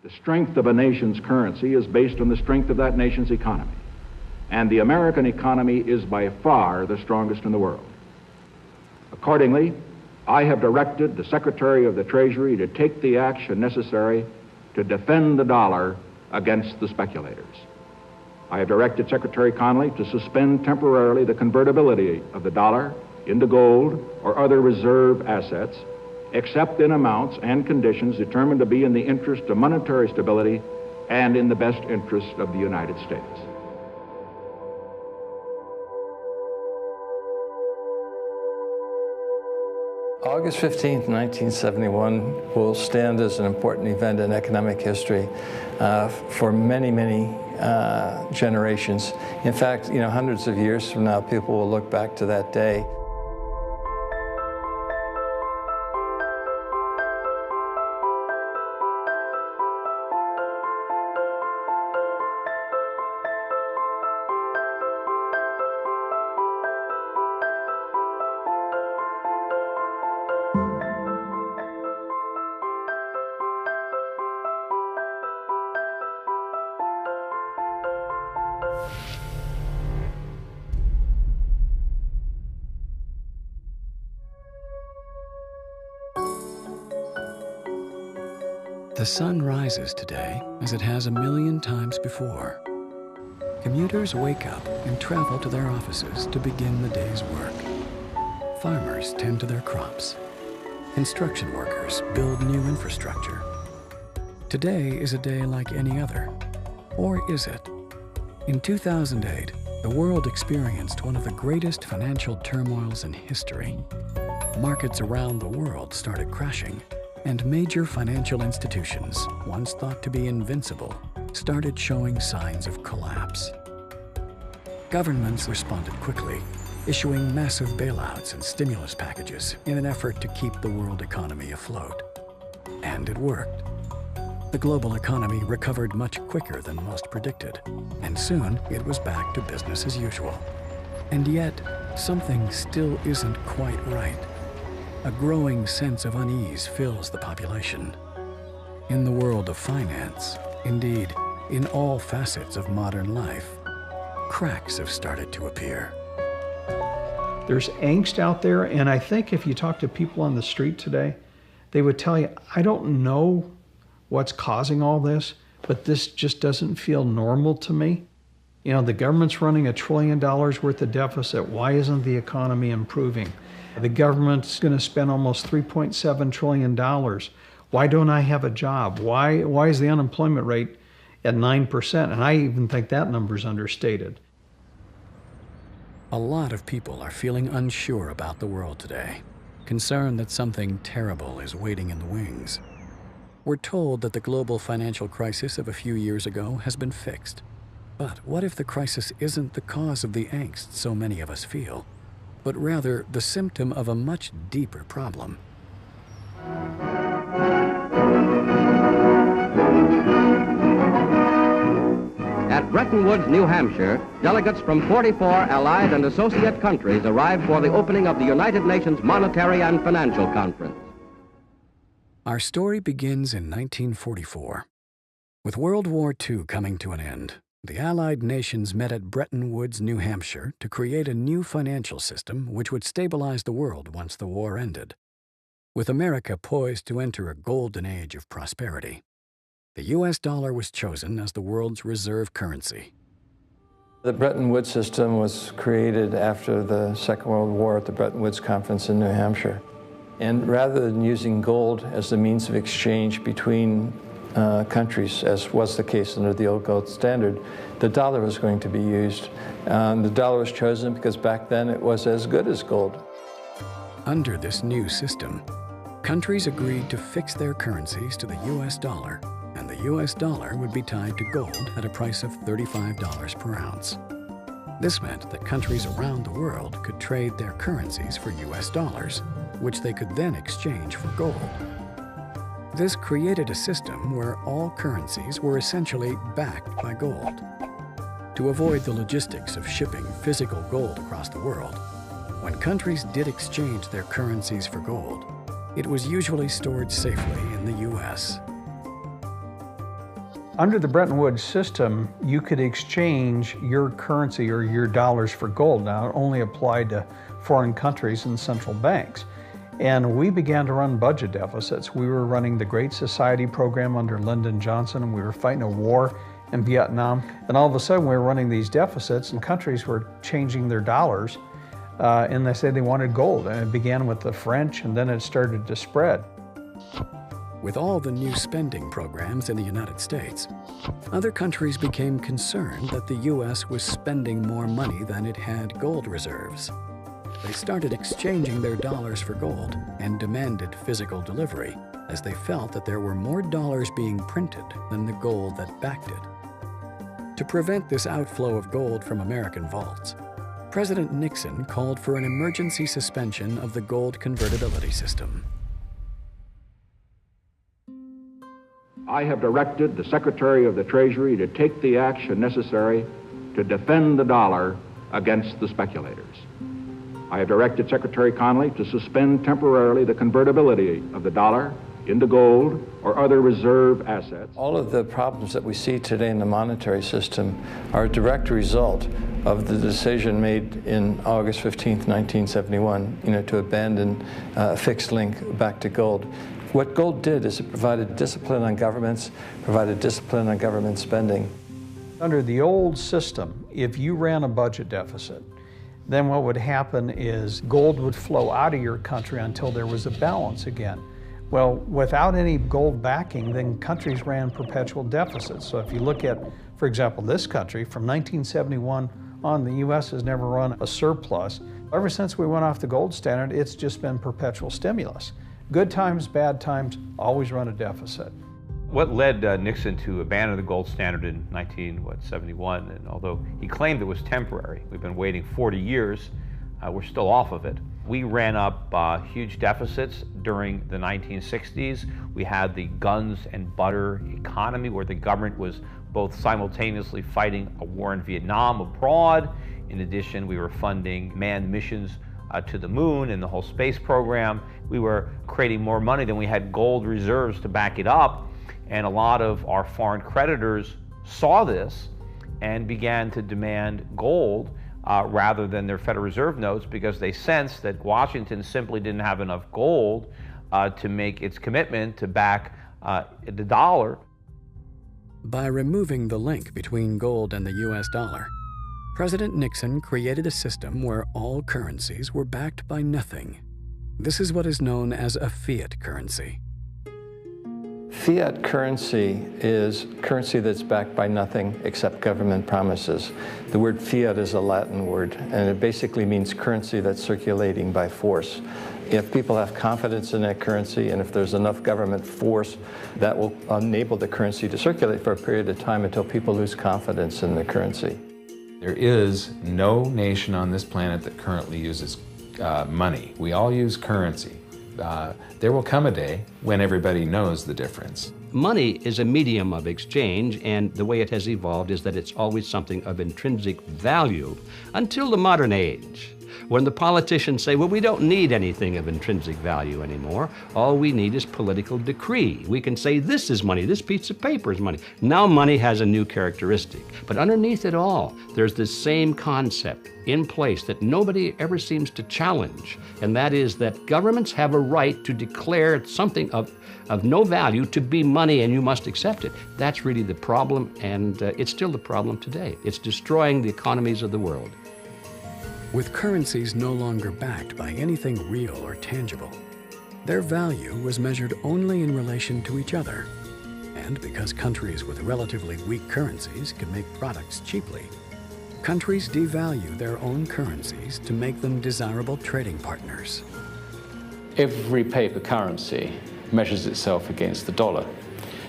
The strength of a nation's currency is based on the strength of that nation's economy. And the American economy is by far the strongest in the world. Accordingly, I have directed the Secretary of the Treasury to take the action necessary to defend the dollar against the speculators. I have directed Secretary Connally to suspend temporarily the convertibility of the dollar into gold or other reserve assets, except in amounts and conditions determined to be in the interest of monetary stability and in the best interest of the United States. August 15th, 1971 will stand as an important event in economic history for many, many generations. In fact, hundreds of years from now, people will look back to that day. The sun rises today as it has a million times before. Commuters wake up and travel to their offices to begin the day's work. Farmers tend to their crops. Construction workers build new infrastructure. Today is a day like any other. Or is it? In 2008, the world experienced one of the greatest financial turmoils in history. Markets around the world started crashing, and major financial institutions, once thought to be invincible, started showing signs of collapse. Governments responded quickly, issuing massive bailouts and stimulus packages in an effort to keep the world economy afloat. And it worked. The global economy recovered much quicker than most predicted, and soon it was back to business as usual. And yet, something still isn't quite right. A growing sense of unease fills the population. In the world of finance, indeed, in all facets of modern life, cracks have started to appear. There's angst out there, and I think if you talk to people on the street today, they would tell you, I don't know what's causing all this, but this just doesn't feel normal to me. The government's running $1 trillion worth of deficit. Why isn't the economy improving? The government's going to spend almost $3.7 trillion. Why don't I have a job? Why is the unemployment rate at 9%? And I even think that number's understated. A lot of people are feeling unsure about the world today, concerned that something terrible is waiting in the wings. We're told that the global financial crisis of a few years ago has been fixed. But what if the crisis isn't the cause of the angst so many of us feel, but rather the symptom of a much deeper problem? At Bretton Woods, New Hampshire, delegates from 44 allied and associate countries arrived for the opening of the United Nations Monetary and Financial Conference. Our story begins in 1944. With World War II coming to an end, the Allied nations met at Bretton Woods, New Hampshire, to create a new financial system which would stabilize the world once the war ended. With America poised to enter a golden age of prosperity, the U.S. dollar was chosen as the world's reserve currency. The Bretton Woods system was created after the Second World War at the Bretton Woods Conference in New Hampshire. And rather than using gold as the means of exchange between countries, as was the case under the old gold standard, the dollar was going to be used. The dollar was chosen because back then it was as good as gold. Under this new system, countries agreed to fix their currencies to the U.S. dollar, and the U.S. dollar would be tied to gold at a price of $35 per ounce. This meant that countries around the world could trade their currencies for U.S. dollars, which they could then exchange for gold. This created a system where all currencies were essentially backed by gold. To avoid the logistics of shipping physical gold across the world, when countries did exchange their currencies for gold, it was usually stored safely in the U.S. Under the Bretton Woods system, you could exchange your currency or your dollars for gold. Now, it only applied to foreign countries and central banks. And we began to run budget deficits. We were running the Great Society program under Lyndon Johnson, and we were fighting a war in Vietnam. And all of a sudden, we were running these deficits, and countries were changing their dollars, and they said they wanted gold. And it began with the French, and then it started to spread. With all the new spending programs in the United States, other countries became concerned that the U.S. was spending more money than it had gold reserves. They started exchanging their dollars for gold and demanded physical delivery, as they felt that there were more dollars being printed than the gold that backed it. To prevent this outflow of gold from American vaults, President Nixon called for an emergency suspension of the gold convertibility system. I have directed the Secretary of the Treasury to take the action necessary to defend the dollar against the speculators. I have directed Secretary Connally to suspend temporarily the convertibility of the dollar into gold or other reserve assets. All of the problems that we see today in the monetary system are a direct result of the decision made in August 15th, 1971, to abandon a fixed link back to gold. What gold did is it provided discipline on governments, provided discipline on government spending. Under the old system, if you ran a budget deficit, then what would happen is gold would flow out of your country until there was a balance again. Well, without any gold backing, then countries ran perpetual deficits. So if you look at, for example, this country, from 1971 on, the U.S. has never run a surplus. Ever since we went off the gold standard, it's just been perpetual stimulus. Good times, bad times, always run a deficit. What led Nixon to abandon the gold standard in 1971, and although he claimed it was temporary, we've been waiting 40 years, we're still off of it. We ran up huge deficits during the 1960s. We had the guns and butter economy where the government was both simultaneously fighting a war in Vietnam abroad. In addition, we were funding manned missions to the moon and the whole space program. We were creating more money than we had gold reserves to back it up. And a lot of our foreign creditors saw this and began to demand gold rather than their Federal Reserve notes, because they sensed that Washington simply didn't have enough gold to make its commitment to back the dollar. By removing the link between gold and the U.S. dollar, President Nixon created a system where all currencies were backed by nothing. This is what is known as a fiat currency. Fiat currency is currency that's backed by nothing except government promises. The word fiat is a Latin word, and it basically means currency that's circulating by force. If people have confidence in that currency, and if there's enough government force, that will enable the currency to circulate for a period of time until people lose confidence in the currency. There is no nation on this planet that currently uses money. We all use currency. There will come a day when everybody knows the difference. Money is a medium of exchange, and the way it has evolved is that it's always something of intrinsic value until the modern age, when the politicians say, well, we don't need anything of intrinsic value anymore. All we need is political decree. We can say this is money, this piece of paper is money. Now money has a new characteristic. But underneath it all, there's this same concept in place that nobody ever seems to challenge, and that is that governments have a right to declare something of no value to be money, and you must accept it. That's really the problem, and it's still the problem today. It's destroying the economies of the world. With currencies no longer backed by anything real or tangible, their value was measured only in relation to each other. And because countries with relatively weak currencies can make products cheaply, countries devalue their own currencies to make them desirable trading partners. Every paper currency measures itself against the dollar.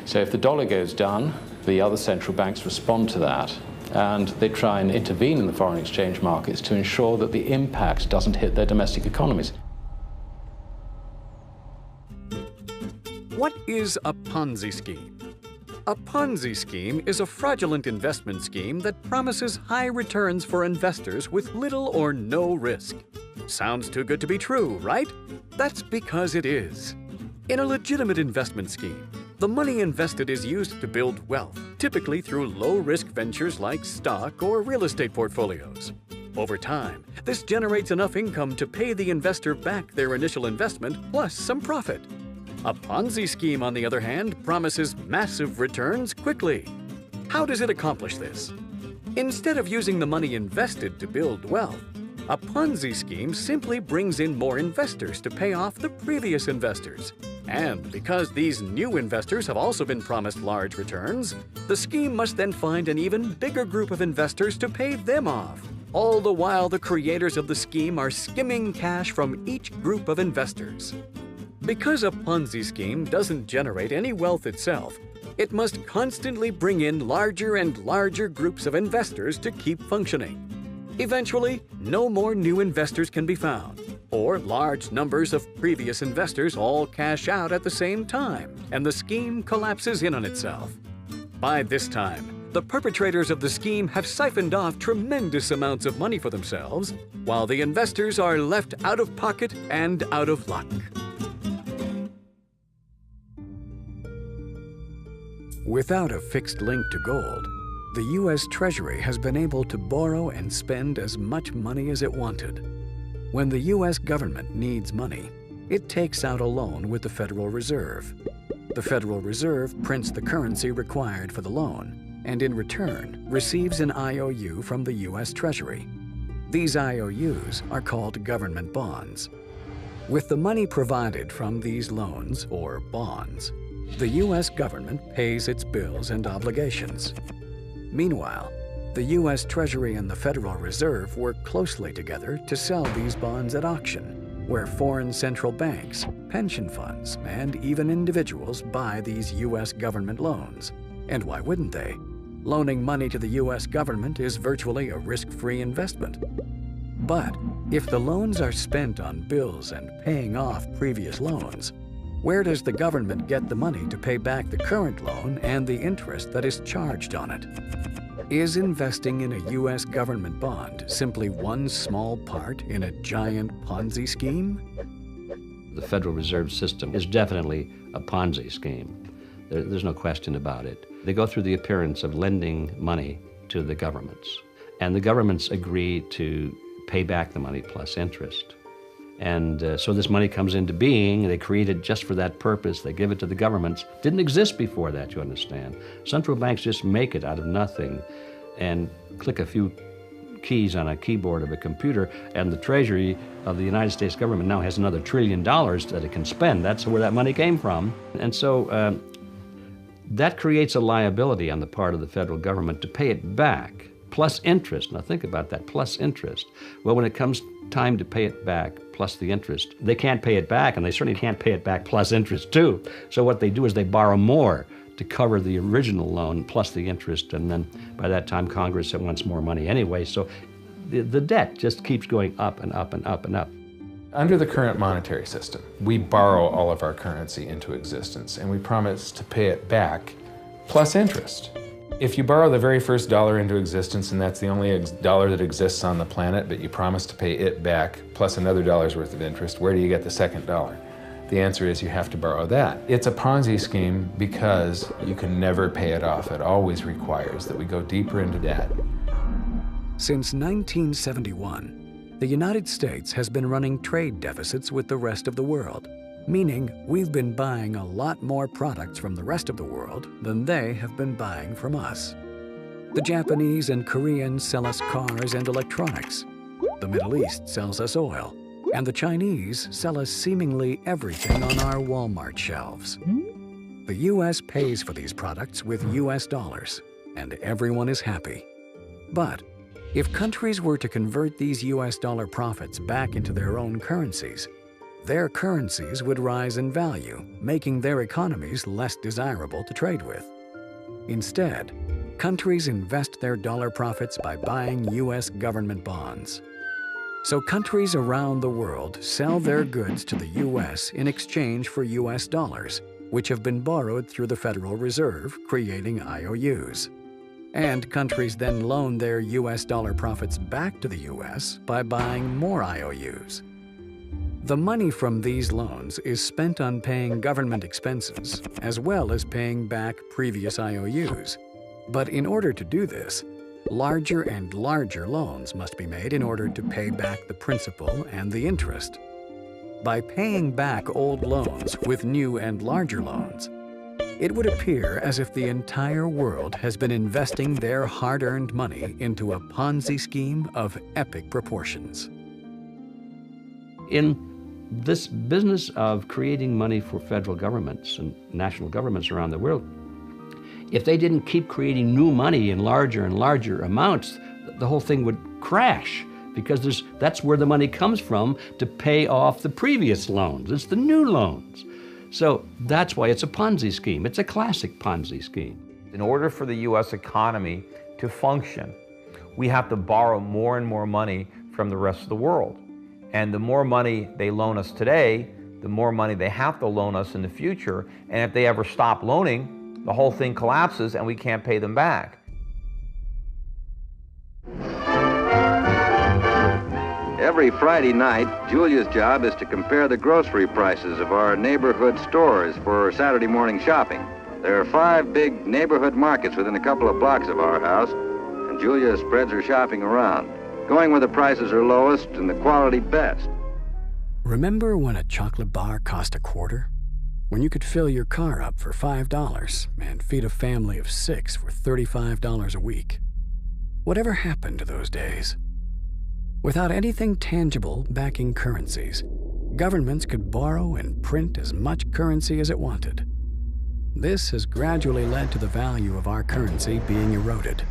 So if the dollar goes down, the other central banks respond to that, and they try and intervene in the foreign exchange markets to ensure that the impact doesn't hit their domestic economies. What is a Ponzi scheme? A Ponzi scheme is a fraudulent investment scheme that promises high returns for investors with little or no risk. Sounds too good to be true, right? That's because it is. In a legitimate investment scheme, The money invested is used to build wealth, typically through low-risk ventures like stock or real estate portfolios. Over time, this generates enough income to pay the investor back their initial investment plus some profit. A Ponzi scheme, on the other hand, promises massive returns quickly. How does it accomplish this? Instead of using the money invested to build wealth, a Ponzi scheme simply brings in more investors to pay off the previous investors. And because these new investors have also been promised large returns, the scheme must then find an even bigger group of investors to pay them off. All the while, the creators of the scheme are skimming cash from each group of investors. Because a Ponzi scheme doesn't generate any wealth itself, it must constantly bring in larger and larger groups of investors to keep functioning. Eventually, no more new investors can be found, or large numbers of previous investors all cash out at the same time, and the scheme collapses in on itself. By this time, the perpetrators of the scheme have siphoned off tremendous amounts of money for themselves, while the investors are left out of pocket and out of luck. Without a fixed link to gold, the U.S. Treasury has been able to borrow and spend as much money as it wanted. When the U.S. government needs money, it takes out a loan with the Federal Reserve. The Federal Reserve prints the currency required for the loan, and in return receives an IOU from the U.S. Treasury. These IOUs are called government bonds. With the money provided from these loans, or bonds, the U.S. government pays its bills and obligations. Meanwhile, the U.S. Treasury and the Federal Reserve work closely together to sell these bonds at auction, where foreign central banks, pension funds, and even individuals buy these U.S. government loans. And why wouldn't they? Loaning money to the U.S. government is virtually a risk-free investment. But if the loans are spent on bills and paying off previous loans, where does the government get the money to pay back the current loan and the interest that is charged on it? Is investing in a U.S. government bond simply one small part in a giant Ponzi scheme? The Federal Reserve System is definitely a Ponzi scheme. There's no question about it. They go through the appearance of lending money to the governments, and the governments agree to pay back the money plus interest. And so this money comes into being. They create it just for that purpose. They give it to the governments. Didn't exist before that, you understand. Central banks just make it out of nothing and click a few keys on a keyboard of a computer, and the Treasury of the United States government now has another $1 trillion that it can spend. That's where that money came from. And so that creates a liability on the part of the federal government to pay it back, plus interest. Now think about that, plus interest. Well, when it comes time to pay it back, plus the interest, they can't pay it back, and they certainly can't pay it back plus interest too. So what they do is they borrow more to cover the original loan plus the interest, and then by that time Congress wants more money anyway. So the debt just keeps going up and up and up and up. Under the current monetary system, we borrow all of our currency into existence, and we promise to pay it back plus interest. If you borrow the very first dollar into existence, and that's the only dollar that exists on the planet, but you promise to pay it back plus another dollar's worth of interest, where do you get the second dollar? The answer is you have to borrow that. It's a Ponzi scheme because you can never pay it off. It always requires that we go deeper into debt. Since 1971, the United States has been running trade deficits with the rest of the world, meaning we've been buying a lot more products from the rest of the world than they have been buying from us. The Japanese and Koreans sell us cars and electronics. The Middle East sells us oil. And the Chinese sell us seemingly everything on our Walmart shelves. The U.S. pays for these products with U.S. dollars, and everyone is happy. But if countries were to convert these U.S. dollar profits back into their own currencies would rise in value, making their economies less desirable to trade with. Instead, countries invest their dollar profits by buying U.S. government bonds. So countries around the world sell their goods to the U.S. in exchange for U.S. dollars, which have been borrowed through the Federal Reserve, creating IOUs. And countries then loan their U.S. dollar profits back to the U.S. by buying more IOUs. The money from these loans is spent on paying government expenses, as well as paying back previous IOUs. But in order to do this, larger and larger loans must be made in order to pay back the principal and the interest. By paying back old loans with new and larger loans, it would appear as if the entire world has been investing their hard-earned money into a Ponzi scheme of epic proportions. In this business of creating money for federal governments and national governments around the world, if they didn't keep creating new money in larger and larger amounts, the whole thing would crash, because that's where the money comes from to pay off the previous loans. It's the new loans. So that's why it's a Ponzi scheme. It's a classic Ponzi scheme. In order for the U.S. economy to function, we have to borrow more and more money from the rest of the world. And the more money they loan us today, the more money they have to loan us in the future. And if they ever stop loaning, the whole thing collapses and we can't pay them back. Every Friday night, Julia's job is to compare the grocery prices of our neighborhood stores for Saturday morning shopping. There are 5 big neighborhood markets within a couple of blocks of our house, and Julia spreads her shopping around, going where the prices are lowest and the quality best. Remember when a chocolate bar cost $0.25? When you could fill your car up for $5 and feed a family of 6 for $35 a week? Whatever happened to those days? Without anything tangible backing currencies, governments could borrow and print as much currency as it wanted. This has gradually led to the value of our currency being eroded.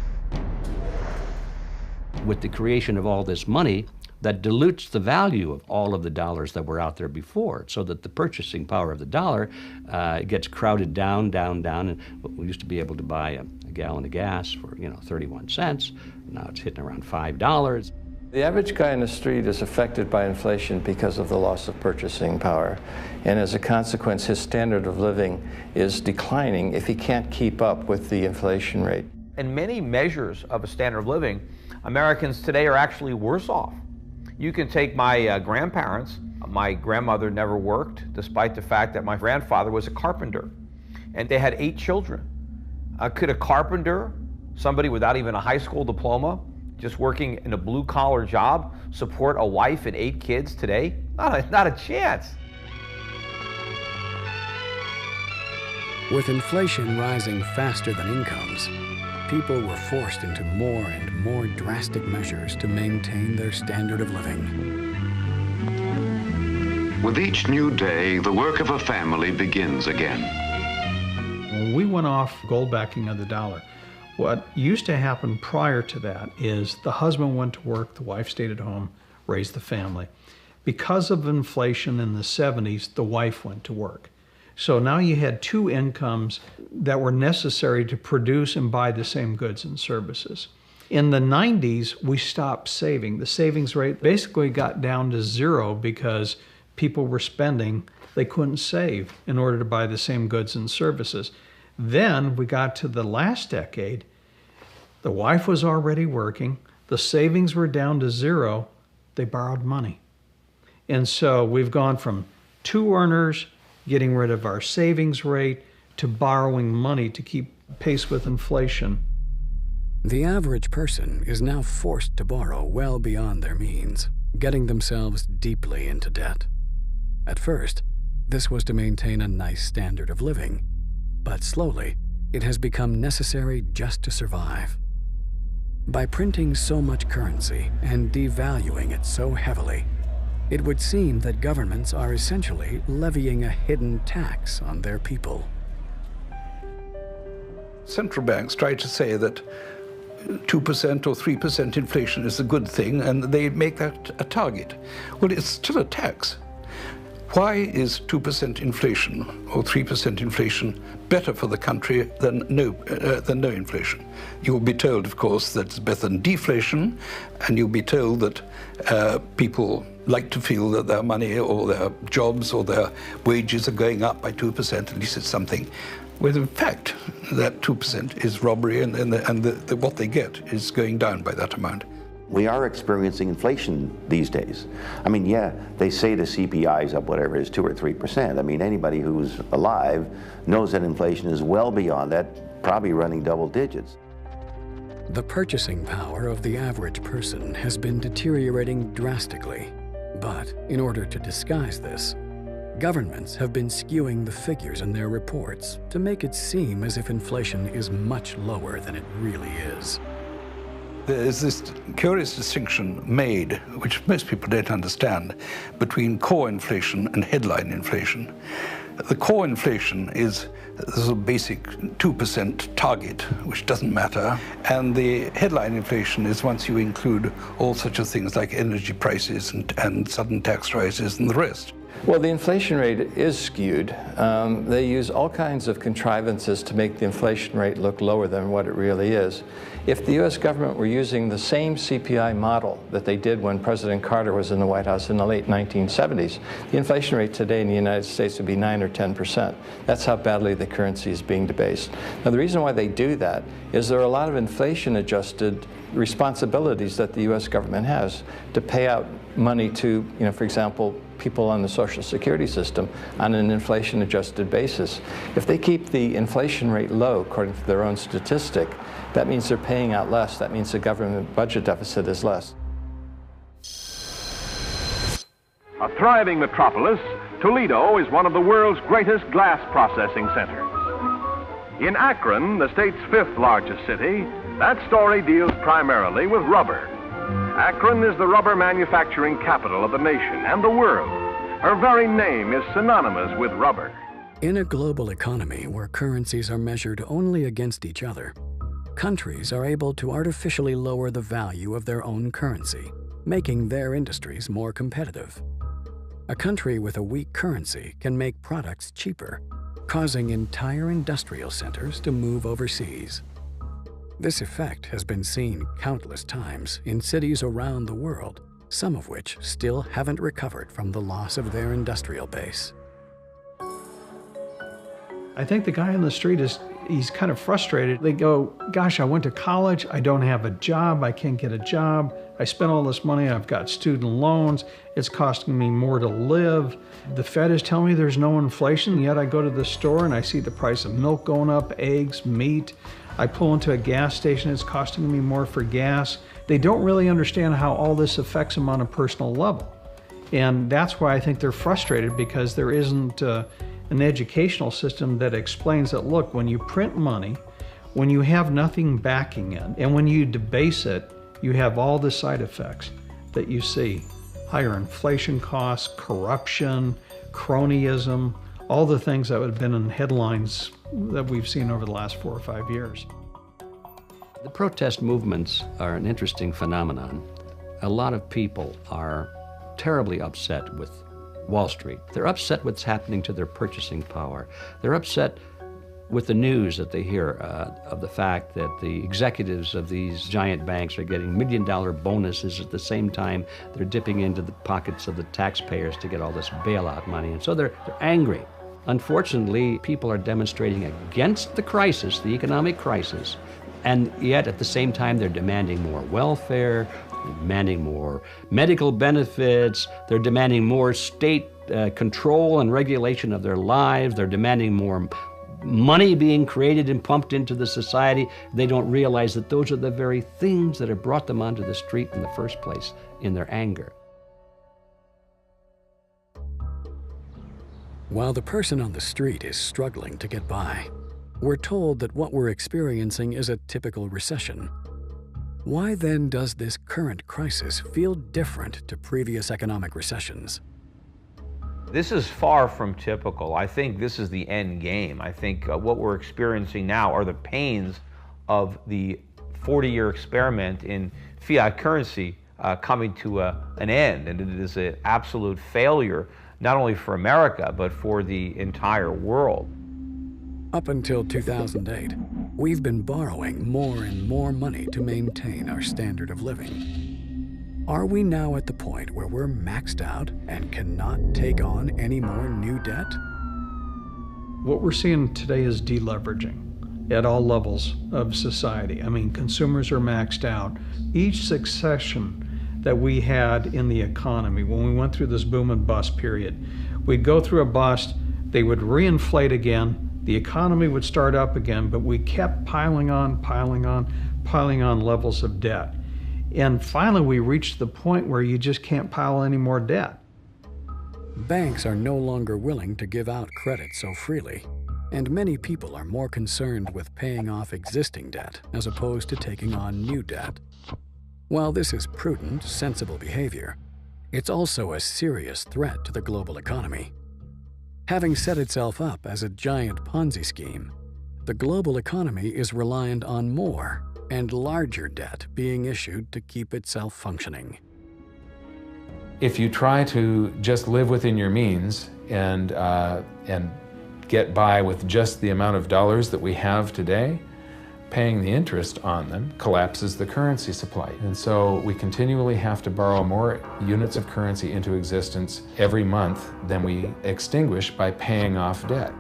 With the creation of all this money, that dilutes the value of all of the dollars that were out there before, so that the purchasing power of the dollar gets crowded down, and we used to be able to buy a gallon of gas for 31 cents. Now it's hitting around $5. The average guy in the street is affected by inflation because of the loss of purchasing power. And as a consequence, his standard of living is declining if he can't keep up with the inflation rate. In many measures of a standard of living, Americans today are actually worse off. You can take my grandparents. My grandmother never worked, despite the fact that my grandfather was a carpenter. And they had 8 children. Could a carpenter, somebody without even a high school diploma, just working in a blue-collar job, support a wife and 8 kids today? Not a chance. With inflation rising faster than incomes, people were forced into more and more drastic measures to maintain their standard of living. With each new day, the work of a family begins again. When we went off gold backing of the dollar, what used to happen prior to that is the husband went to work, the wife stayed at home, raised the family. Because of inflation in the 70s, the wife went to work. So now you had 2 incomes that were necessary to produce and buy the same goods and services. In the 90s, we stopped saving. The savings rate basically got down to 0 because people were spending. They couldn't save in order to buy the same goods and services. Then we got to the last decade. The wife was already working. The savings were down to 0. They borrowed money. And so we've gone from 2 earners getting rid of our savings rate to borrowing money to keep pace with inflation. The average person is now forced to borrow well beyond their means, getting themselves deeply into debt. At first, this was to maintain a nice standard of living, but slowly, it has become necessary just to survive. By printing so much currency and devaluing it so heavily, it would seem that governments are essentially levying a hidden tax on their people. Central banks try to say that 2% or 3% inflation is a good thing, and they make that a target. Well, it's still a tax. Why is 2% inflation or 3% inflation better for the country than no inflation? You'll be told, of course, that it's better than deflation, and you'll be told that people like to feel that their money or their jobs or their wages are going up by 2%, at least it's something. Well, in fact, that 2% is robbery, and what they get is going down by that amount. We are experiencing inflation these days. I mean, yeah, they say the CPI is up whatever it is, 2 or 3%. I mean, anybody who's alive knows that inflation is well beyond that, probably running double digits. The purchasing power of the average person has been deteriorating drastically. But in order to disguise this, governments have been skewing the figures in their reports to make it seem as if inflation is much lower than it really is. There is this curious distinction made, which most people don't understand, between core inflation and headline inflation. The core inflation is the basic 2% target, which doesn't matter. And the headline inflation is once you include all such things like energy prices and sudden tax rises and the rest. Well, the inflation rate is skewed. They use all kinds of contrivances to make the inflation rate look lower than what it really is. If the U.S. government were using the same CPI model that they did when President Carter was in the White House in the late 1970s, the inflation rate today in the United States would be 9 or 10%. That's how badly the currency is being debased. Now, the reason why they do that is there are a lot of inflation-adjusted responsibilities that the U.S. government has to pay out money to, for example, people on the Social Security system on an inflation-adjusted basis. If they keep the inflation rate low, according to their own statistic, that means they're paying out less. That means the government budget deficit is less. A thriving metropolis, Toledo is one of the world's greatest glass processing centers. In Akron, the state's 5th largest city, that story deals primarily with rubber. Akron is the rubber manufacturing capital of the nation and the world. Her very name is synonymous with rubber. In a global economy where currencies are measured only against each other, countries are able to artificially lower the value of their own currency, making their industries more competitive. A country with a weak currency can make products cheaper, causing entire industrial centers to move overseas. This effect has been seen countless times in cities around the world, some of which still haven't recovered from the loss of their industrial base. I think the guy on the street he's kind of frustrated. They go, gosh, I went to college, I don't have a job, I can't get a job, I spent all this money, I've got student loans, it's costing me more to live. The Fed is telling me there's no inflation, yet I go to the store and I see the price of milk going up, eggs, meat. I pull into a gas station, it's costing me more for gas. They don't really understand how all this affects them on a personal level. And that's why I think they're frustrated, because there isn't an educational system that explains that, look, when you print money, when you have nothing backing it, and when you debase it, you have all the side effects that you see. Higher inflation costs, corruption, cronyism, all the things that have been in headlines that we've seen over the last 4 or 5 years. The protest movements are an interesting phenomenon. A lot of people are terribly upset with Wall Street. They're upset what's happening to their purchasing power. They're upset with the news that they hear of the fact that the executives of these giant banks are getting $1 million bonuses at the same time they're dipping into the pockets of the taxpayers to get all this bailout money. And so they're angry. Unfortunately, people are demonstrating against the crisis, the economic crisis, and yet at the same time they're demanding more welfare, they're demanding more medical benefits, they're demanding more state control and regulation of their lives, they're demanding more money being created and pumped into the society. They don't realize that those are the very things that have brought them onto the street in the first place in their anger. While the person on the street is struggling to get by, we're told that what we're experiencing is a typical recession. Why then does this current crisis feel different to previous economic recessions? This is far from typical. I think this is the end game. I think what we're experiencing now are the pains of the 40-year experiment in fiat currency coming to an end, and it is an absolute failure, not only for America, but for the entire world. Up until 2008, we've been borrowing more and more money to maintain our standard of living. Are we now at the point where we're maxed out and cannot take on any more new debt? What we're seeing today is deleveraging. at all levels of society. I mean, consumers are maxed out. Each succession that we had in the economy, when we went through this boom and bust period, we'd go through a bust, they would reinflate again, the economy would start up again, but we kept piling on levels of debt. And finally, we reached the point where you just can't pile any more debt. Banks are no longer willing to give out credit so freely, and many people are more concerned with paying off existing debt as opposed to taking on new debt. While this is prudent, sensible behavior, it's also a serious threat to the global economy. Having set itself up as a giant Ponzi scheme, the global economy is reliant on more and larger debt being issued to keep itself functioning. If you try to just live within your means and get by with just the amount of dollars that we have today, paying the interest on them collapses the currency supply. And so we continually have to borrow more units of currency into existence every month than we extinguish by paying off debt.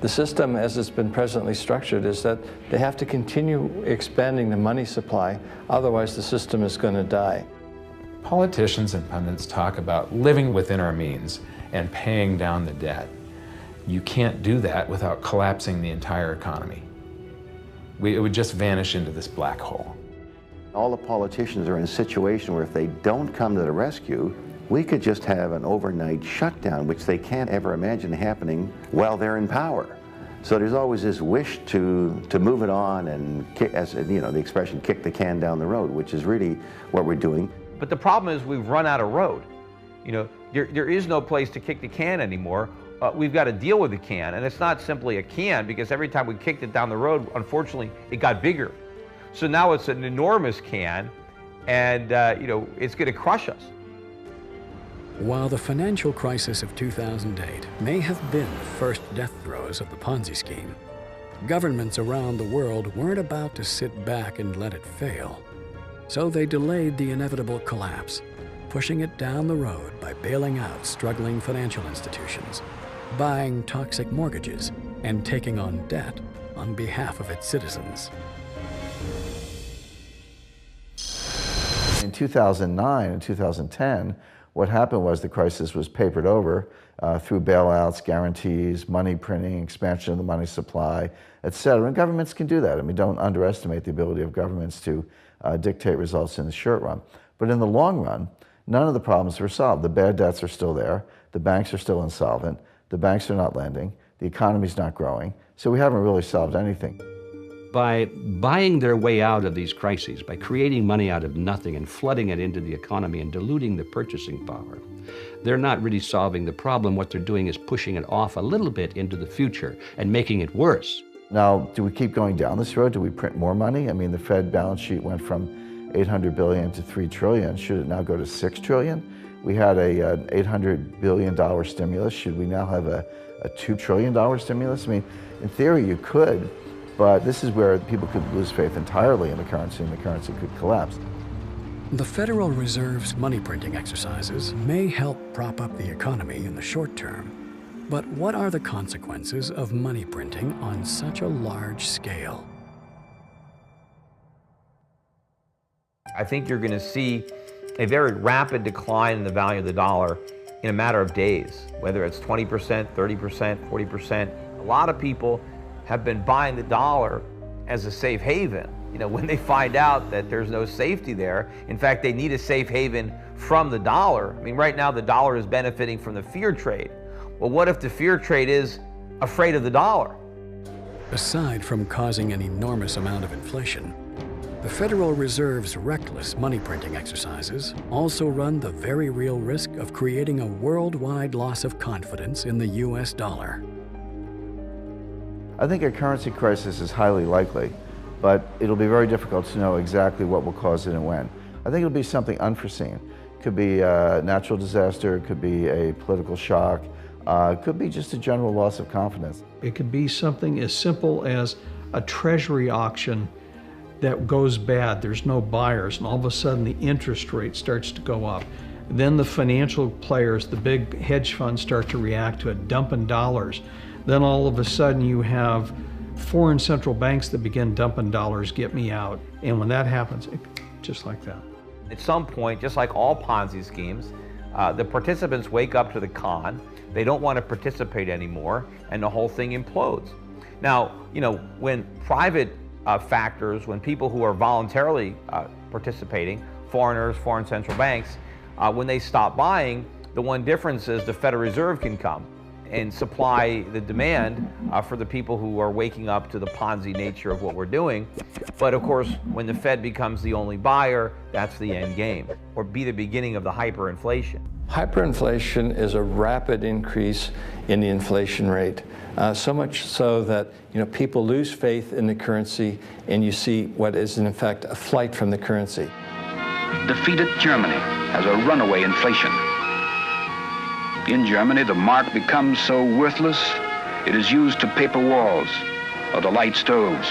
The system, as it's been presently structured, is that they have to continue expanding the money supply, otherwise the system is going to die. Politicians and pundits talk about living within our means and paying down the debt. You can't do that without collapsing the entire economy. It would just vanish into this black hole. All the politicians are in a situation where if they don't come to the rescue, we could just have an overnight shutdown, which they can't ever imagine happening while they're in power. So there's always this wish to move it on and, kick, as you know, the expression, kick the can down the road, which is really what we're doing. But the problem is we've run out of road. You know, there is no place to kick the can anymore. We've got to deal with the can, and it's not simply a can, because every time we kicked it down the road, unfortunately, it got bigger. So now it's an enormous can, and you know, it's going to crush us. While the financial crisis of 2008 may have been the first death throes of the Ponzi scheme, governments around the world weren't about to sit back and let it fail. So they delayed the inevitable collapse, pushing it down the road by bailing out struggling financial institutions, buying toxic mortgages, and taking on debt on behalf of its citizens. In 2009 and 2010, what happened was the crisis was papered over through bailouts, guarantees, money printing, expansion of the money supply, et cetera. And governments can do that. I mean, don't underestimate the ability of governments to dictate results in the short run. But in the long run, none of the problems were solved. The bad debts are still there. The banks are still insolvent. The banks are not lending. The economy's not growing. So we haven't really solved anything. By buying their way out of these crises, by creating money out of nothing and flooding it into the economy and diluting the purchasing power, they're not really solving the problem. What they're doing is pushing it off a little bit into the future and making it worse. Now, do we keep going down this road? Do we print more money? I mean, the Fed balance sheet went from $800 billion to $3 trillion. Should it now go to $6 trillion? We had an $800 billion stimulus. Should we now have a $2 trillion stimulus? I mean, in theory, you could. But this is where people could lose faith entirely in the currency, and the currency could collapse. The Federal Reserve's money printing exercises may help prop up the economy in the short term. But what are the consequences of money printing on such a large scale? I think you're going to see a very rapid decline in the value of the dollar in a matter of days, whether it's 20%, 30%, 40%. A lot of people have been buying the dollar as a safe haven. You know, when they find out that there's no safety there, in fact, they need a safe haven from the dollar. I mean, right now the dollar is benefiting from the fear trade. Well, what if the fear trade is afraid of the dollar? Aside from causing an enormous amount of inflation, the Federal Reserve's reckless money printing exercises also run the very real risk of creating a worldwide loss of confidence in the US dollar. I think a currency crisis is highly likely, but it'll be very difficult to know exactly what will cause it and when. I think it'll be something unforeseen. It could be a natural disaster, it could be a political shock, it could be just a general loss of confidence. It could be something as simple as a treasury auction that goes bad. There's no buyers, and all of a sudden the interest rate starts to go up. Then the financial players, the big hedge funds, start to react to it, dumping dollars. Then all of a sudden you have foreign central banks that begin dumping dollars get me out. And when that happens, just like that. At some point, just like all Ponzi schemes, the participants wake up to the con, they don't want to participate anymore, and the whole thing implodes. Now, when private factors, when people who are voluntarily participating, foreigners, foreign central banks, when they stop buying, the one difference is the Federal Reserve can come and supply the demand for the people who are waking up to the Ponzi nature of what we're doing. But of course, when the Fed becomes the only buyer, that's the end game, or be the beginning of the hyperinflation. Hyperinflation is a rapid increase in the inflation rate, so much so that people lose faith in the currency, and you see what is in effect a flight from the currency. Defeated Germany has a runaway inflation. In Germany, the mark becomes so worthless, it is used to paper walls or to light stoves.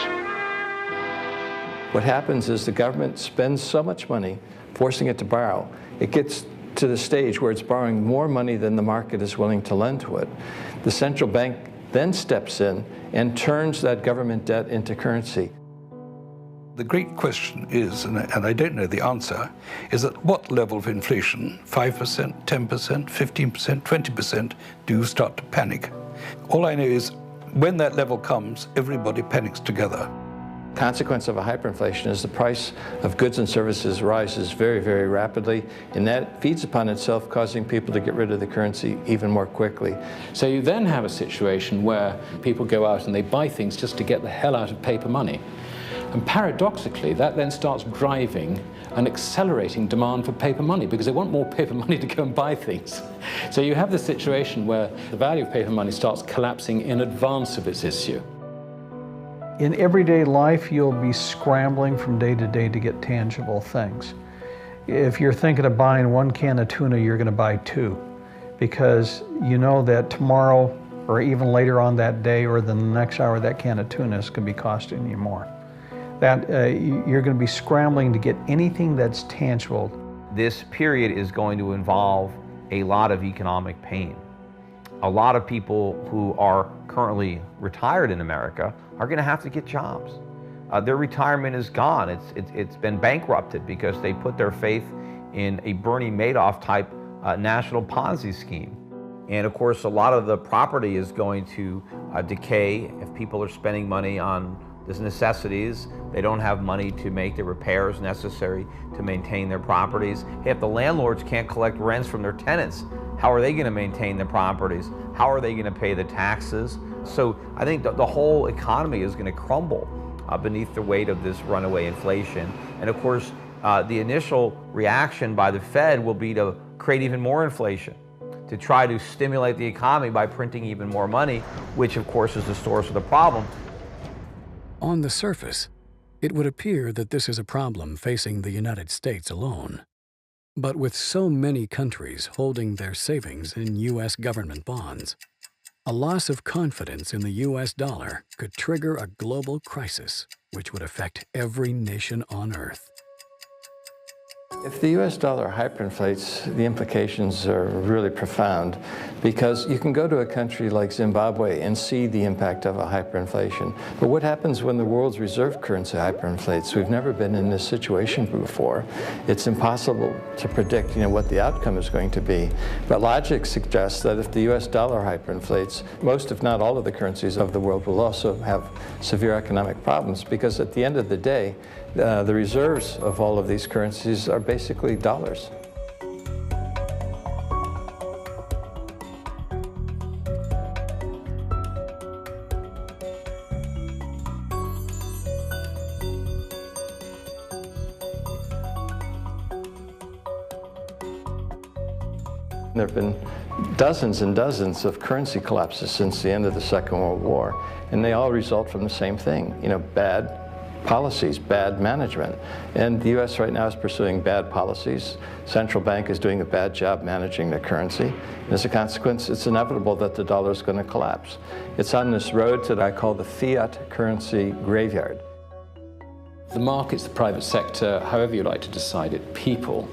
What happens is the government spends so much money forcing it to borrow. It gets to the stage where it's borrowing more money than the market is willing to lend to it. The central bank then steps in and turns that government debt into currency. The great question is, and I don't know the answer, is at what level of inflation, 5%, 10%, 15%, 20%, do you start to panic? All I know is when that level comes, everybody panics together. Consequence of a hyperinflation is the price of goods and services rises very, very rapidly, and that feeds upon itself, causing people to get rid of the currency even more quickly. So you then have a situation where people go out and they buy things just to get the hell out of paper money. And paradoxically, that then starts driving and accelerating demand for paper money, because they want more paper money to go and buy things. So you have this situation where the value of paper money starts collapsing in advance of its issue. In everyday life, you'll be scrambling from day to day to get tangible things. If you're thinking of buying 1 can of tuna, you're going to buy 2, because you know that tomorrow or even later on that day or the next hour, that can of tuna is going to be costing you more. That you're going to be scrambling to get anything that's tangible. This period is going to involve a lot of economic pain. A lot of people who are currently retired in America are going to have to get jobs. Their retirement is gone. It's been bankrupted because they put their faith in a Bernie Madoff type national Ponzi scheme. And of course, a lot of the property is going to decay if people are spending money on these necessities. They don't have money to make the repairs necessary to maintain their properties. If the landlords can't collect rents from their tenants, how are they going to maintain the properties? How are they going to pay the taxes? So I think the whole economy is going to crumble beneath the weight of this runaway inflation. And of course, the initial reaction by the Fed will be to create even more inflation, to try to stimulate the economy by printing even more money, which of course is the source of the problem. On the surface, it would appear that this is a problem facing the United States alone. But with so many countries holding their savings in U.S. government bonds, a loss of confidence in the U.S. dollar could trigger a global crisis which would affect every nation on Earth. If the US dollar hyperinflates, the implications are really profound, because you can go to a country like Zimbabwe and see the impact of a hyperinflation. But what happens when the world's reserve currency hyperinflates? We've never been in this situation before. It's impossible to predict, what the outcome is going to be. But logic suggests that if the US dollar hyperinflates, most if not all of the currencies of the world will also have severe economic problems, because at the end of the day, the reserves of all of these currencies are basically dollars. There have been dozens and dozens of currency collapses since the end of the Second World War, and they all result from the same thing, bad policies, bad management. And the U.S. right now is pursuing bad policies. Central bank is doing a bad job managing the currency. And as a consequence, it's inevitable that the dollar is going to collapse. It's on this road that I call the fiat currency graveyard. The markets, the private sector, however you like to decide it, people,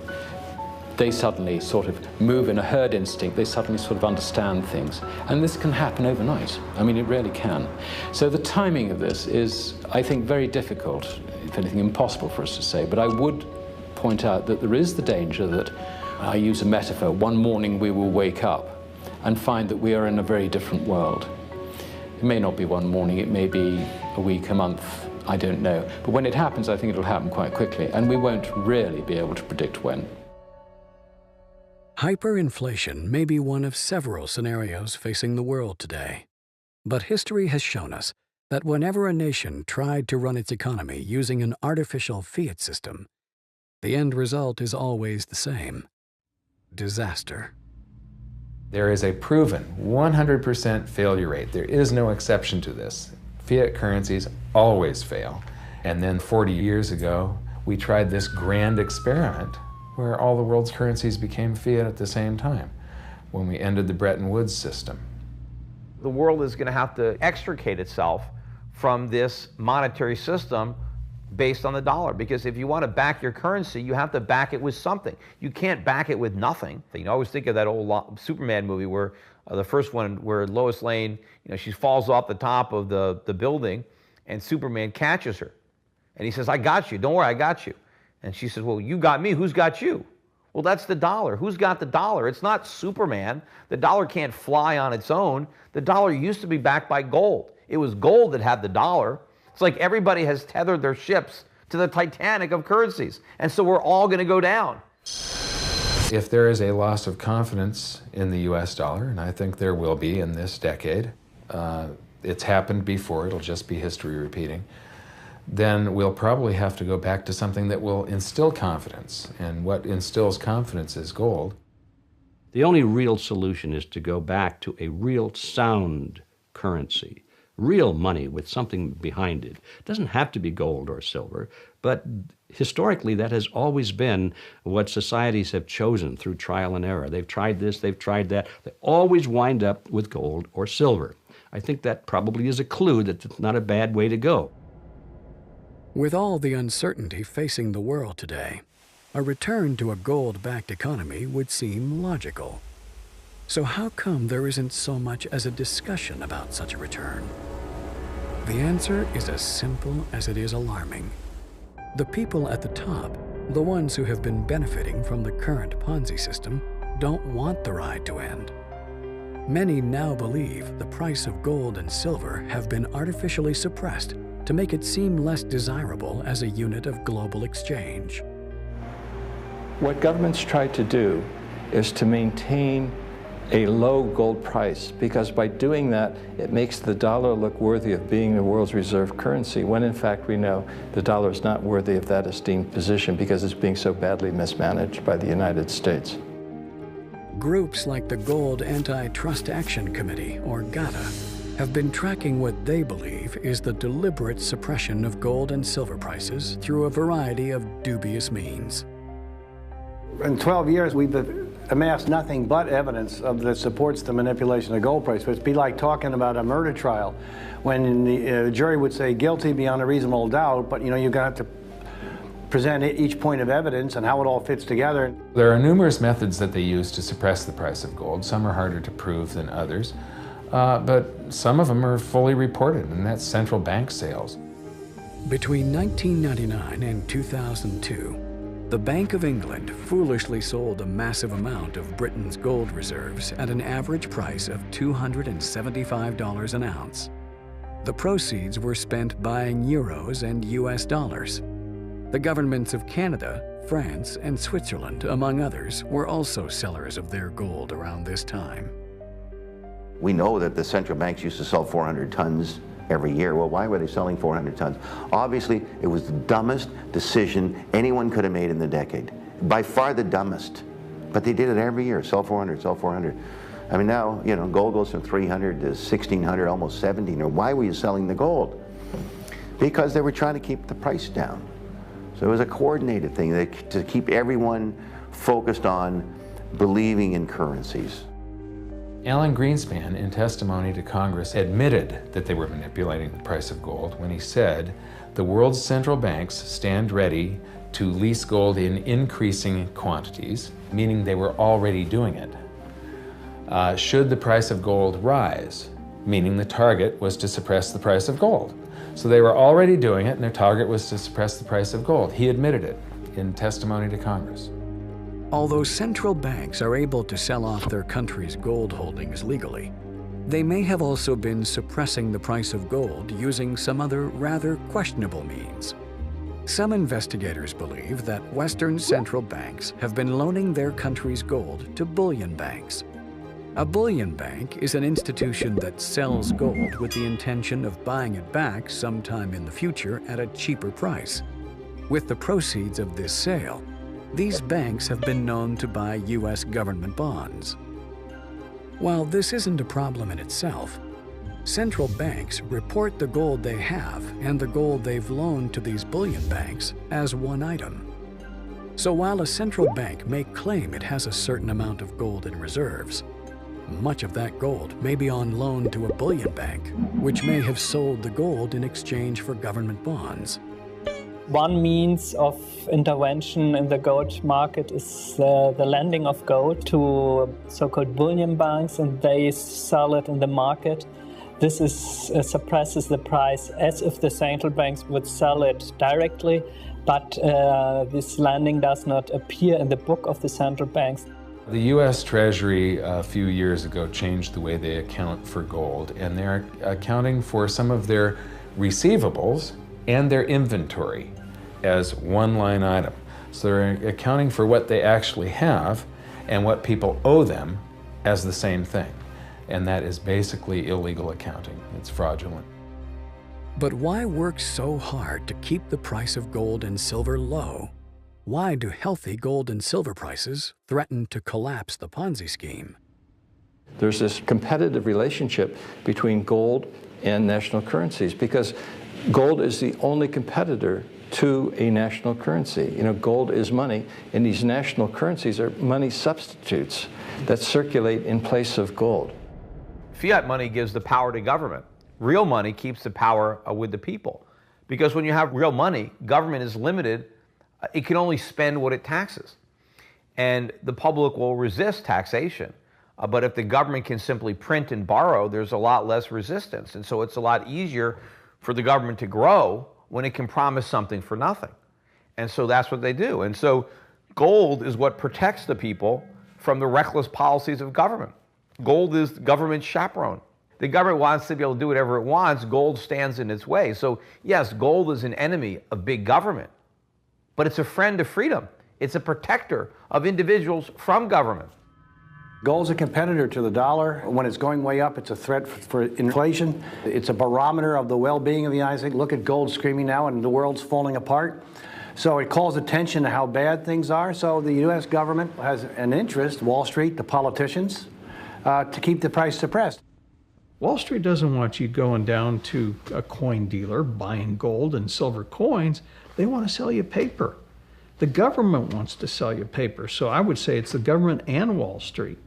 they suddenly sort of move in a herd instinct, they suddenly sort of understand things. And this can happen overnight. I mean, it really can. So the timing of this is, I think, very difficult, if anything, impossible for us to say. But I would point out that there is the danger that, I use a metaphor, one morning we will wake up and find that we are in a very different world. It may not be one morning, it may be a week, a month, I don't know. But when it happens, I think it'll happen quite quickly, and we won't really be able to predict when. Hyperinflation may be one of several scenarios facing the world today. But history has shown us that whenever a nation tried to run its economy using an artificial fiat system, the end result is always the same: disaster. There is a proven 100% failure rate. There is no exception to this. Fiat currencies always fail. And then 40 years ago, we tried this grand experiment where all the world's currencies became fiat at the same time, when we ended the Bretton Woods system. The world is going to have to extricate itself from this monetary system based on the dollar, because if you want to back your currency, you have to back it with something. You can't back it with nothing. You know, I always think of that old Superman movie where the first one where Lois Lane, you know, she falls off the top of the building and Superman catches her. And he says, "I got you, don't worry, I got you." And she says, "Well, you got me, who's got you?" Well, that's the dollar. Who's got the dollar? It's not Superman. The dollar can't fly on its own. The dollar used to be backed by gold. It was gold that had the dollar. It's like everybody has tethered their ships to the Titanic of currencies. And so we're all going to go down. If there is a loss of confidence in the US dollar, and I think there will be in this decade, it's happened before, it'll just be history repeating, then we'll probably have to go back to something that will instill confidence. And what instills confidence is gold. The only real solution is to go back to a real sound currency. Real money with something behind it. It doesn't have to be gold or silver, but historically that has always been what societies have chosen through trial and error. They've tried this, they've tried that. They always wind up with gold or silver. I think that probably is a clue that it's not a bad way to go. With all the uncertainty facing the world today, a return to a gold-backed economy would seem logical. So how come there isn't so much as a discussion about such a return? The answer is as simple as it is alarming. The people at the top, the ones who have been benefiting from the current Ponzi system, don't want the ride to end. Many now believe the price of gold and silver have been artificially suppressed to make it seem less desirable as a unit of global exchange. What governments try to do is to maintain a low gold price, because by doing that, it makes the dollar look worthy of being the world's reserve currency, when in fact we know the dollar is not worthy of that esteemed position because it's being so badly mismanaged by the United States. Groups like the Gold Anti-Trust Action Committee, or GATA, have been tracking what they believe is the deliberate suppression of gold and silver prices through a variety of dubious means. In 12 years, we've amassed nothing but evidence that supports the manipulation of the gold price. But it'd be like talking about a murder trial when the jury would say guilty beyond a reasonable doubt, but you know, you're going to have to present each point of evidence and how it all fits together. There are numerous methods that they use to suppress the price of gold. Some are harder to prove than others, but some of them are fully reported, and that's central bank sales. Between 1999 and 2002, the Bank of England foolishly sold a massive amount of Britain's gold reserves at an average price of $275 an ounce. The proceeds were spent buying euros and US dollars. The governments of Canada, France, and Switzerland, among others, were also sellers of their gold around this time. We know that the central banks used to sell 400 tons every year. Well, why were they selling 400 tons? Obviously, it was the dumbest decision anyone could have made in the decade. By far the dumbest. But they did it every year, sell 400, sell 400. I mean, now, you know, gold goes from 300 to 1,600, almost 1,700. Why were you selling the gold? Because they were trying to keep the price down. So it was a coordinated thing to keep everyone focused on believing in currencies. Alan Greenspan, in testimony to Congress, admitted that they were manipulating the price of gold when he said, "The world's central banks stand ready to lease gold in increasing quantities, meaning they were already doing it. Should the price of gold rise, meaning the target was to suppress the price of gold. So they were already doing it, and their target was to suppress the price of gold. He admitted it in testimony to Congress. Although central banks are able to sell off their country's gold holdings legally, they may have also been suppressing the price of gold using some other rather questionable means. Some investigators believe that Western central banks have been loaning their country's gold to bullion banks. A bullion bank is an institution that sells gold with the intention of buying it back sometime in the future at a cheaper price. With the proceeds of this sale, these banks have been known to buy U.S. government bonds. While this isn't a problem in itself, central banks report the gold they have and the gold they've loaned to these bullion banks as one item. So while a central bank may claim it has a certain amount of gold in reserves, much of that gold may be on loan to a bullion bank, which may have sold the gold in exchange for government bonds. One means of intervention in the gold market is the lending of gold to so-called bullion banks, and they sell it in the market. This suppresses the price as if the central banks would sell it directly, but this lending does not appear in the book of the central banks. The U.S. Treasury a few years ago changed the way they account for gold, and they're accounting for some of their receivables and their inventory as one line item. So they're accounting for what they actually have and what people owe them as the same thing. And that is basically illegal accounting. It's fraudulent. But why work so hard to keep the price of gold and silver low? Why do healthy gold and silver prices threaten to collapse the Ponzi scheme? There's this competitive relationship between gold and national currencies because gold is the only competitor to a national currency. You know, gold is money, and these national currencies are money substitutes that circulate in place of gold. Fiat money gives the power to government. Real money keeps the power with the people. Because when you have real money, government is limited. It can only spend what it taxes. And the public will resist taxation. But if the government can simply print and borrow, there's a lot less resistance. And so it's a lot easier for the government to grow when it can promise something for nothing. And so that's what they do. And so gold is what protects the people from the reckless policies of government. Gold is government chaperone. The government wants to be able to do whatever it wants. Gold stands in its way. So yes, gold is an enemy of big government, but it's a friend of freedom. It's a protector of individuals from government. Gold's a competitor to the dollar. When it's going way up, it's a threat for inflation. It's a barometer of the well-being of the United States. Look at gold screaming now and the world's falling apart. So it calls attention to how bad things are. So the U.S. government has an interest, Wall Street, the politicians, to keep the price suppressed. Wall Street doesn't want you going down to a coin dealer buying gold and silver coins. They want to sell you paper. The government wants to sell you paper. So I would say it's the government and Wall Street.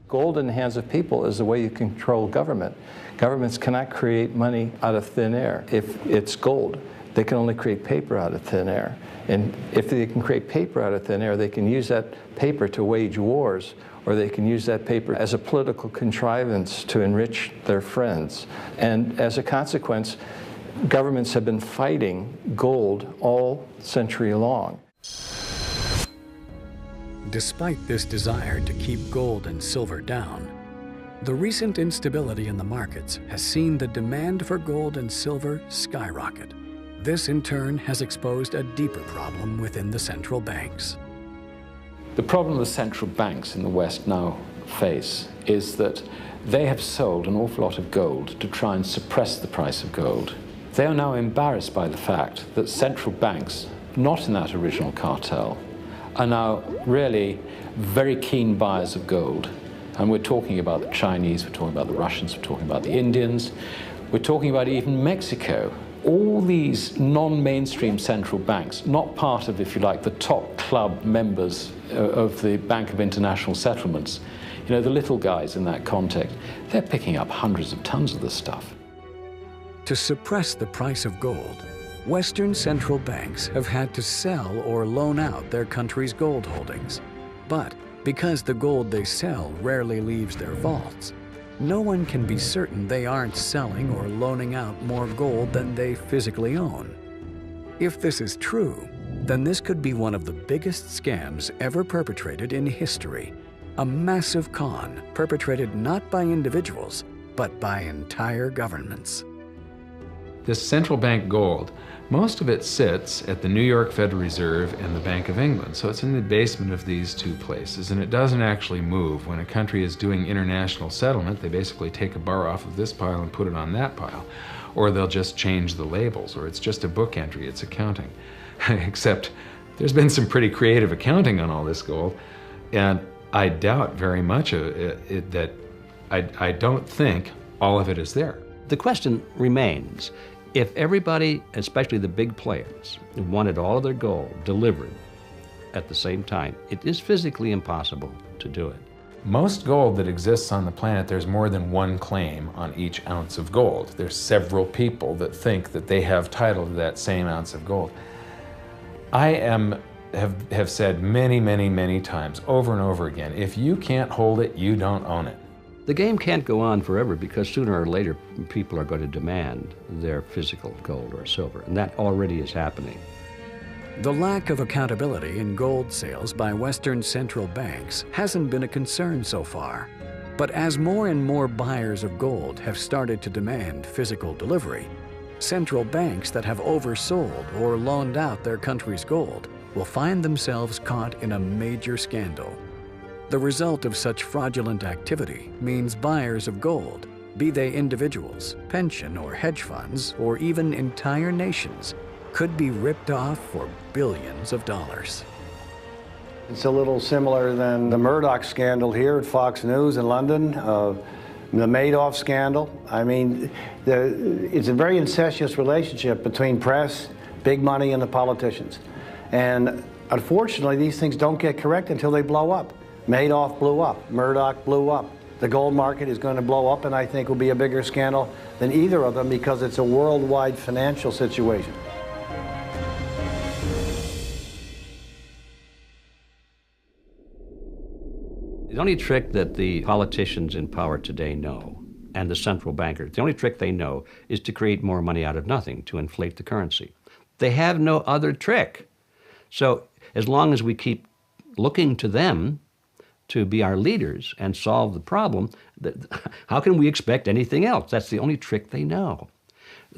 Gold in the hands of people is the way you control government. Governments cannot create money out of thin air. If it's gold, they can only create paper out of thin air. And if they can create paper out of thin air, they can use that paper to wage wars, or they can use that paper as a political contrivance to enrich their friends. And as a consequence, governments have been fighting gold all century long. Despite this desire to keep gold and silver down, the recent instability in the markets has seen the demand for gold and silver skyrocket. This, in turn, has exposed a deeper problem within the central banks. The problem the central banks in the West now face is that they have sold an awful lot of gold to try and suppress the price of gold. They are now embarrassed by the fact that central banks, not in that original cartel, are now really very keen buyers of gold. And we're talking about the Chinese, we're talking about the Russians, we're talking about the Indians, we're talking about even Mexico. All these non-mainstream central banks, not part of, if you like, the top club members of the Bank of International Settlements, you know, the little guys in that context, they're picking up hundreds of tons of this stuff. To suppress the price of gold, Western central banks have had to sell or loan out their country's gold holdings. But because the gold they sell rarely leaves their vaults, no one can be certain they aren't selling or loaning out more gold than they physically own. If this is true, then this could be one of the biggest scams ever perpetrated in history. A massive con perpetrated not by individuals, but by entire governments. This central bank gold, most of it sits at the New York Federal Reserve and the Bank of England. So it's in the basement of these two places, and it doesn't actually move. When a country is doing international settlement, they basically take a bar off of this pile and put it on that pile. Or they'll just change the labels, or it's just a book entry, it's accounting. Except there's been some pretty creative accounting on all this gold, and I doubt very much that I don't think all of it is there. The question remains, if everybody, especially the big players, wanted all of their gold delivered at the same time, it is physically impossible to do it. Most gold that exists on the planet, there's more than one claim on each ounce of gold. There's several people that think that they have title to that same ounce of gold. I have said many times, over and over again, if you can't hold it, you don't own it. The game can't go on forever because sooner or later people are going to demand their physical gold or silver, and that already is happening. The lack of accountability in gold sales by Western central banks hasn't been a concern so far. But as more and more buyers of gold have started to demand physical delivery, central banks that have oversold or loaned out their country's gold will find themselves caught in a major scandal. The result of such fraudulent activity means buyers of gold, be they individuals, pension or hedge funds, or even entire nations, could be ripped off for billions of dollars. It's a little similar than the Murdoch scandal here at Fox News in London, the Madoff scandal. I mean, it's a very incestuous relationship between press, big money, and the politicians. And unfortunately, these things don't get correct until they blow up. Madoff blew up, Murdoch blew up. The gold market is going to blow up, and I think will be a bigger scandal than either of them because it's a worldwide financial situation. The only trick that the politicians in power today know, and the central bankers, the only trick they know is to create more money out of nothing, to inflate the currency. They have no other trick. So as long as we keep looking to them to be our leaders and solve the problem, how can we expect anything else? That's the only trick they know.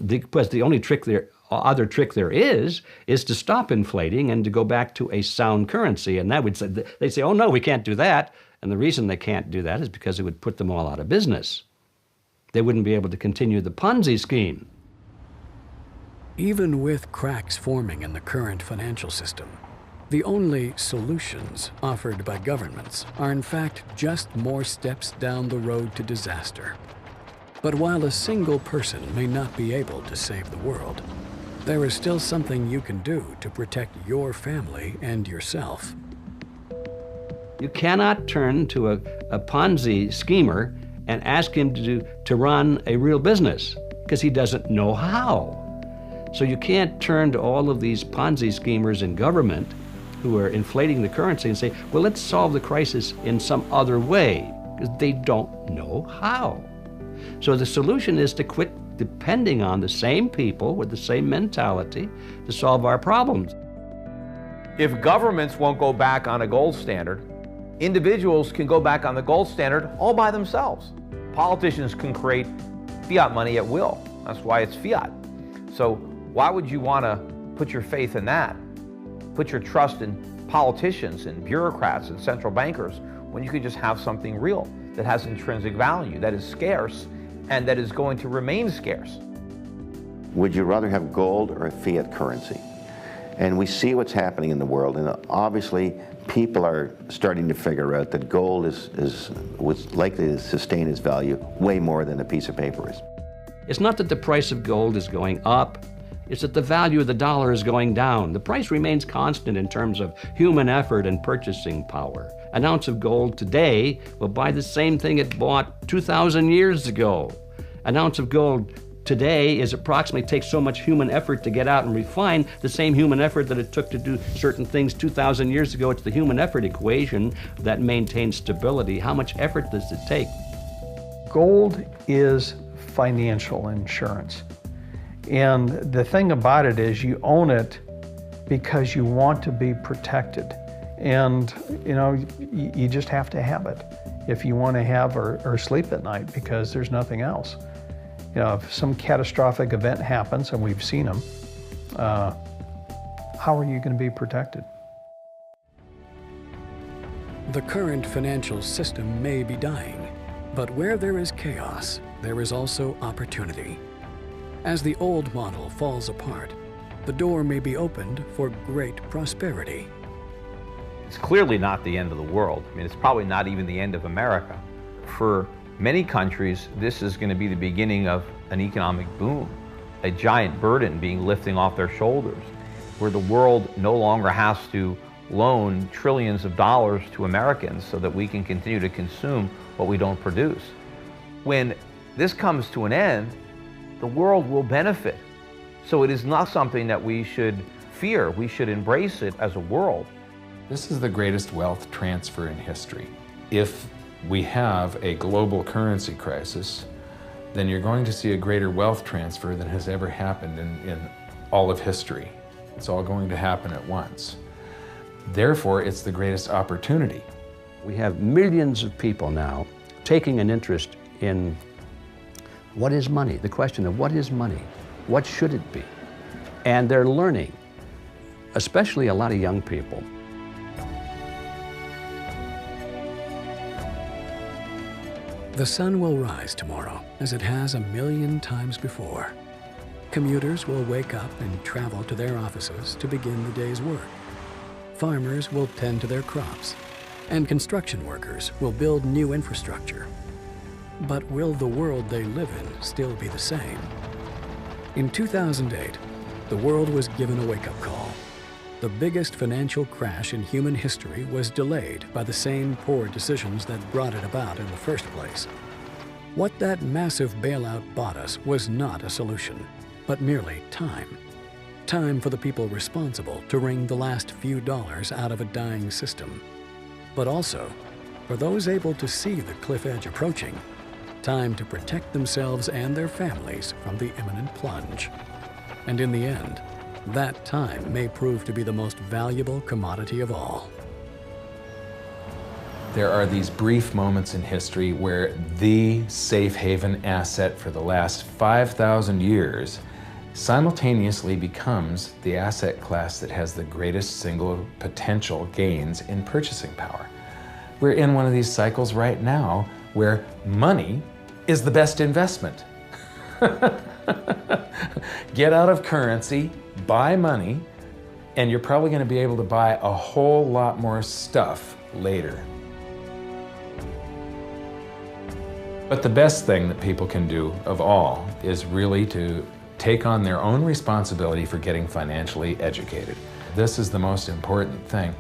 Because the only other trick there is to stop inflating and to go back to a sound currency. And that would say, they say, oh no, we can't do that. And the reason they can't do that is because it would put them all out of business. They wouldn't be able to continue the Ponzi scheme. Even with cracks forming in the current financial system, the only solutions offered by governments are in fact just more steps down the road to disaster. But while a single person may not be able to save the world, there is still something you can do to protect your family and yourself. You cannot turn to a Ponzi schemer and ask him to run a real business because he doesn't know how. So you can't turn to all of these Ponzi schemers in government who are inflating the currency and say, well, let's solve the crisis in some other way, because they don't know how. So the solution is to quit depending on the same people with the same mentality to solve our problems. If governments won't go back on a gold standard, individuals can go back on the gold standard all by themselves. Politicians can create fiat money at will. That's why it's fiat. So why would you want to put your faith in that? Put your trust in politicians and bureaucrats and central bankers when you could just have something real that has intrinsic value, that is scarce, and that is going to remain scarce. Would you rather have gold or a fiat currency? And we see what's happening in the world, and obviously people are starting to figure out that gold was likely to sustain its value way more than a piece of paper is. It's not that the price of gold is going up, it's that the value of the dollar is going down. The price remains constant in terms of human effort and purchasing power. An ounce of gold today will buy the same thing it bought 2,000 years ago. An ounce of gold today is approximately takes so much human effort to get out and refine the same human effort that it took to do certain things 2,000 years ago. It's the human effort equation that maintains stability. How much effort does it take? Gold is financial insurance. And the thing about it is you own it because you want to be protected. And you just have to have it if you want to have or sleep at night, because there's nothing else. If some catastrophic event happens, and we've seen them, how are you going to be protected? The current financial system may be dying, but where there is chaos, there is also opportunity. As the old model falls apart, the door may be opened for great prosperity. It's clearly not the end of the world. I mean, it's probably not even the end of America. For many countries, this is going to be the beginning of an economic boom, a giant burden being lifting off their shoulders, where the world no longer has to loan trillions of dollars to Americans so that we can continue to consume what we don't produce. When this comes to an end, the world will benefit. So it is not something that we should fear. We should embrace it as a world. This is the greatest wealth transfer in history. If we have a global currency crisis, then you're going to see a greater wealth transfer than has ever happened in all of history. It's all going to happen at once. Therefore, it's the greatest opportunity. We have millions of people now taking an interest in what is money, the question of what is money, what should it be? And they're learning, especially a lot of young people. The sun will rise tomorrow, as it has a million times before. Commuters will wake up and travel to their offices to begin the day's work. Farmers will tend to their crops, and construction workers will build new infrastructure. But will the world they live in still be the same? In 2008, the world was given a wake-up call. The biggest financial crash in human history was delayed by the same poor decisions that brought it about in the first place. What that massive bailout bought us was not a solution, but merely time. Time for the people responsible to wring the last few dollars out of a dying system. But also, for those able to see the cliff edge approaching, time to protect themselves and their families from the imminent plunge. And in the end, that time may prove to be the most valuable commodity of all. There are these brief moments in history where the safe haven asset for the last 5,000 years simultaneously becomes the asset class that has the greatest single potential gains in purchasing power. We're in one of these cycles right now where money is the best investment. Get out of currency, buy money, and you're probably going to be able to buy a whole lot more stuff later. But the best thing that people can do of all is really to take on their own responsibility for getting financially educated. This is the most important thing.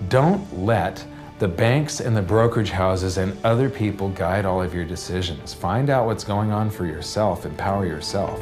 Don't let the banks and the brokerage houses and other people guide all of your decisions. Find out what's going on for yourself. Empower yourself.